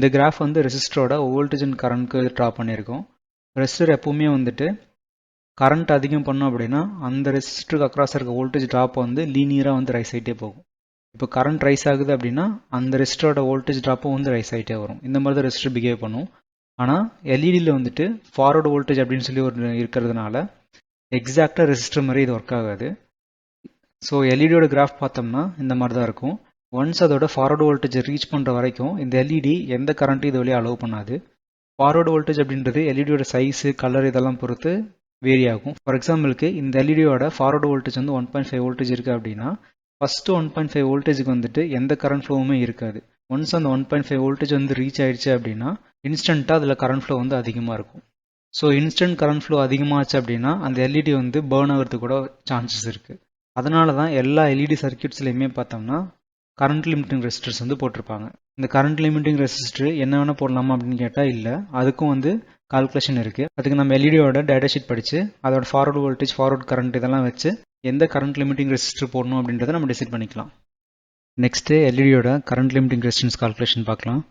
இந்த கிராஃப் வந்து ரெசிஸ்டரோட voltage and கரண்ட்க்கு draw பண்ணியிருக்கோம். ரெசிஸ்டர் எப்பவுமே வந்துட்டு கரண்ட் அதிகம் பண்ணோம் அப்படின்னா அந்த ரெசிஸ்டருக்கு அக்ராஸ் இருக்க வோல்டேஜ் ட்ராப் வந்து லீனியராக வந்து ரைஸ் ஆகிட்டே போகும். இப்போ கரண்ட் ரைஸ் ஆகுது அப்படின்னா அந்த ரெசிஸ்டரோட வோல்டேஜ் ட்ராப்பும் வந்து ரைஸ் ஆகிட்டே வரும். இந்த மாதிரி தான் ரெசிஸ்டர் பிஹேவ் பண்ணும். ஆனால் எல்இடியில் வந்துட்டு ஃபார்வர்டு வோல்டேஜ் அப்படின்னு சொல்லி ஒரு இருக்கிறதுனால எக்ஸாக்டாக ரெசிஸ்டர் மாதிரி இது ஒர்க் ஆகாது. ஸோ எல்இடியோட கிராஃப் பார்த்தோம்னா இந்த மாதிரி தான் இருக்கும். ஒன்ஸ் அதோட ஃபார்வர்டு வோல்டேஜை ரீச் பண்ணுற வரைக்கும் இந்த எல்இடி எந்த கரண்ட்டும் இது வழியாக அலோவ் பண்ணாது. ஃபார்வர்டு வோல்டேஜ் அப்படின்றது எல்இடியோட சைஸு கலர் இதெல்லாம் பொறுத்து வேரி ஆகும். ஃபார் எக்ஸாம்பிளுக்கு இந்த எல்இடியோட ஃபார்வர்டு வோல்டேஜ் வந்து 1.5 வோல்டேஜ் இருக்குது அப்படின்னா ஃபஸ்ட்டு 1.5 வோல்டேஜுக்கு வந்துட்டு எந்த கரண்ட் ஃப்ளோவுமே இருக்காது. ஒன்ஸ் அந்த 1.5 வோல்டேஜ் வந்து ரீச் ஆயிடுச்சு அப்படின்னா இன்ஸ்டண்ட்டாக அதில் கரண்ட் ஃப்ளோ வந்து அதிகமாக இருக்கும். ஸோ இன்ஸ்டன்ட் கரண்ட் ஃப்ளோ அதிகமாகச்சு அப்படின்னா அந்த எல்இடி வந்து பேர்ன் ஆகிறதுக்கு கூட சான்சஸ் இருக்குது. அதனால தான் எல்லா எல்இடி சர்க்கியூட்ஸ்லையுமே பார்த்தோம்னா கரண்ட் லிமிட்டிங் ரெசிஸ்டர்ஸ் வந்து போட்டிருப்பாங்க. இந்த கரண்ட் லிமிட்டிங் ரெசிஸ்டர் என்ன வேணால் போடலாமா அப்படின்னு கேட்டால் இல்லை, அதுக்கும் வந்து கால்குலேஷன் இருக்குது. அதுக்கு நம்ம எல்இடியோட டேட்டா ஷீட் படித்து அதோட ஃபார்வர்டு வோல்டேஜ் ஃபார்வர்டு கரண்ட் இதெல்லாம் வச்சு எந்த கரண்ட் லிமிட்டிங் ரெசிஸ்டர் போடணும் அப்படின்றத நம்ம டிசைட் பண்ணிக்கலாம். நெக்ஸ்ட்டு எல்இடியோட கரண்ட் லிமிட்டிங் ரெசிஸ்டன்ஸ் கால்குலேஷன் பார்க்கலாம்.